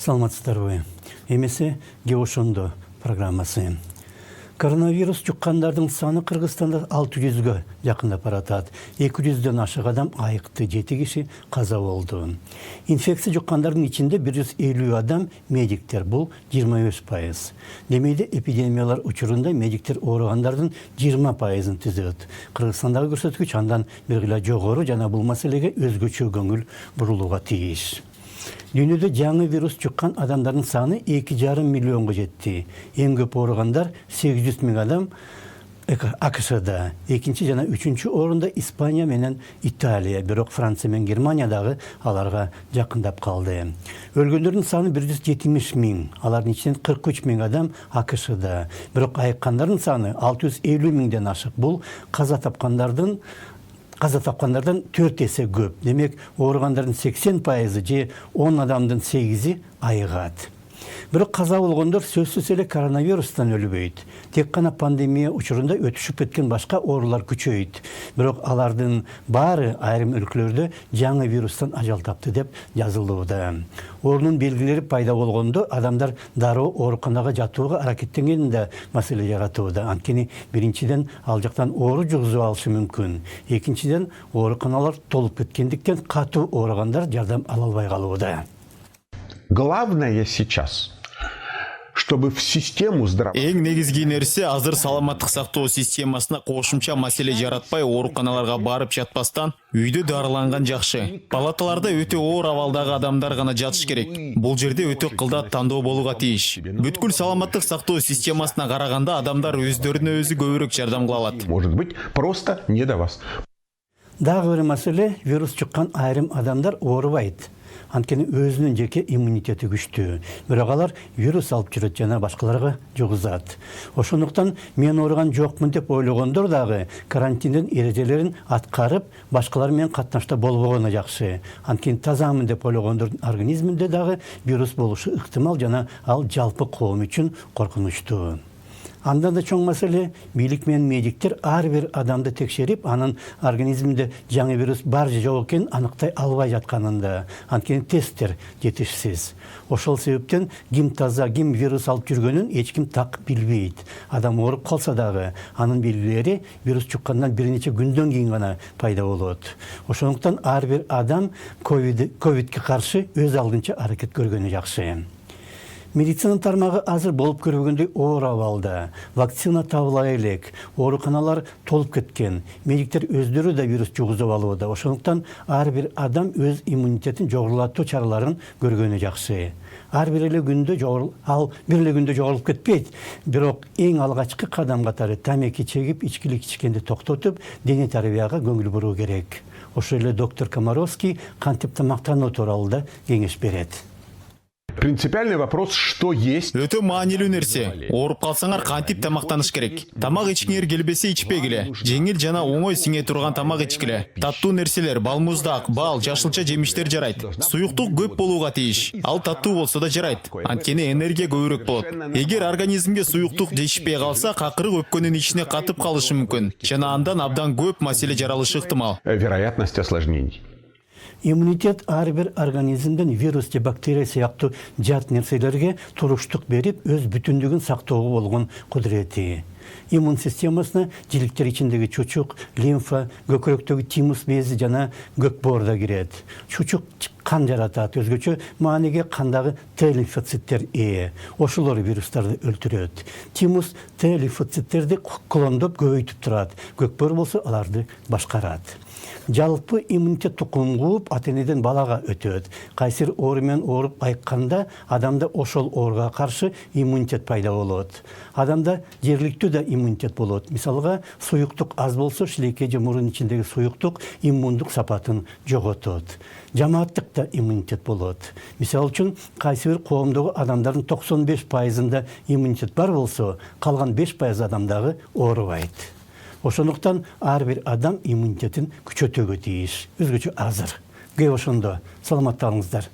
Саламатсыздарбы. Эмесе Геошондо программасы. Коронавирус жұққандардың саны Қырғызстанда 600-ге жақындап баратат. 200-ден ашық адам айықты, 7 киши қаза болды. Инфекция жұққандардың içinde 150 адам медиктер, бұл 25%. Демейді эпидемиялар учурунда медиктер оорығандардың 20%-ын түзет. Қырғызстандағы көрсөткүч андан белгиле жогору жана бул маселеге өзгөчө көңүл бурулууга тийиш. Дүйнөдө жаңы вирус жұққан адамдардың саны 2,5 миллионға жетті. Ең көп ауырғандар 800 мың адам АКШ-да. Екінші жана үчүнчү орында Испания менен Италия, бирок Франция мен Германиядағы аларға жақындап қалды. Өлгөндөрдүн саны 170 мың, алардын ичинен 43 мың адам АКШ-да. Бирок айыккандардын саны 650 мыңден ашык. Бул каза тапкандардан 4 есе көп. Демек, оорғандардың 80% же 10 адамдың 8-і айығат. Бирок каза болгондор сөзсүз эле коронавирустан өлбөйт. Тек қана пандемия учурунда өтүшүп кеткен башка оорулар күчөйт. Бирок алардын баары айрым өлкөлөрдө жаңы вирустан ажал тапты деп жазылууда. Оорунун белгилери пайда болгондо адамдар дароо ооруканага жатууга аракеттенгенде маселе жаратууда. Анткени биринчиден ал жактан оору жугузуп алышы мүмкүн. Экинчиден ооруканалар толуп кеткендиктен катуу ооругандар жардам ала албай калууда. Главное сейчас, чтобы в систему Эң негизги нерсе азыр саламаттык сактоо системасына кошумча маселе жаратпай ооруканаларга барып жатпастан үйдө дарыланган жакшы. Палаталарда өтө оор абалдагы адамдар гана жатыш керек. Бул жерде өтө кылдат тандоо болууга тийиш. Бүткүл саламаттык сактоо системасына караганда адамдар өздөрүнө өзү көбүрөөк жардам кыла алат. Может быть, просто не до вас. Дагы бир маселе, вирус чыккан айрым адамдар оорубайт. Анткени өзүнүн жеке иммунитети күчтүү. Бирок алар вирус алып жүрөт жана башкаларга жугузат. Ошондуктан мен ооруган жокмун деп ойлогондор дагы карантиндин эрежелерин аткарып, башкалар менен катнашта болбогону жакшы. Анткени тазамын деп ойлогондордун организминде дагы вирус болушу ыктымал жана ал жалпы коом үчүн коркунучтуу. Андан да чоң маселе, бийлик менен медиктер ар бир адамды текшерип, анын организминде жаңы вирус бар же жок экенин аныктай албай жатканында. Анткени тесттер жетишсиз. Ошол себептен ким таза, ким вирус алып жүргөнүн эч ким так билбейт. Адам ооруп калса дагы анын белгилери вирус чуккандан бир нече күндөн кийин гана пайда болот. Ошондуктан ар бир адам ковидке каршы өз алдынча аракет көргөнү жакшы. Медицина тармагы азыр болуп көрбөгөндөй оор абалда. Вакцина табыла элек, ооруканалар толуп кеткен. Медиктер өздөрү да вирус жугузуп алууда. Ошондуктан ар бир адам өз иммунитетин жогорулатуу чараларын көргөнү жакшы. Ар бир эле күндө жогорулуп кетпейт. Бирок эң алгачкы кадам катары тамеки чегип, ичкилик ичкенди токтотуп, дене тарбияга көңүл буруу керек. Ошол эле доктор Комаровский кантип тамактануу тууралуу да кеңеш берет. Принципиальный вопрос, что есть. Өтө маанилүү нерсе. Ооруп калсаңар кантип тамактаныш керек. Тамак ичкиңер келбесе ичпегиле. Жеңил жана оңой сиңе турган тамак ичкиле. Таттуу нерселер, балмуздак, бал, жашылча жемиштер жарайт. Суюктук көп болууга тийиш. Ал таттуу болсо да жарайт. Анткени энергия көбүрөөк болот. Эгер организмге суюктук жетишпей калса, какырык өпкөнүн ичине катып калышы мүмкүн. Жана андан абдан көп маселе жаралышы ыктымал. Вероятность осложнений. Иммунитет ар бир организмден вирус же бактерия сыяктуу жат нерселерге туруштук берип, өз бүтүндүгүн сактоого болгон кудурети. Иммун системасына жиликтер ичиндеги чучук, лимфа, көкүрөктөгү тимус бези жана көкбоор да кирет. Чучук кан жаратат, өзгөчө маанеге кандагы Т лимфоциттер ошолор вирустарды өлтүрөт. Тимус Т лимфоциттерди клондоп көбөйтүп турат. Көкбоор болсо аларды башкарат. Жалпы иммунитет тукум кууп ата-энеден балага өтөт. Кайсыр оору менен ооруп айыкканда адамда ошол ооруга каршы иммунитет пайда болот. Адамда жергиликтүү да иммунитет болот. Мисалга, суюктук аз болсо, шилекей же мурун ичиндеги суюктук иммундук сапатын жоготот. Жамааттык да иммунитет болот. Мисал үчүн, кайсы бир коомдогу адамдардын 95%-ында иммунитет бар болсо, калган 5% адамдагы оорубайт. Ошондуктан ар бир адам иммунитетин күчөтүүгө тийиш. Өзгөчө азыр. Ошондо саламатталыңыздар.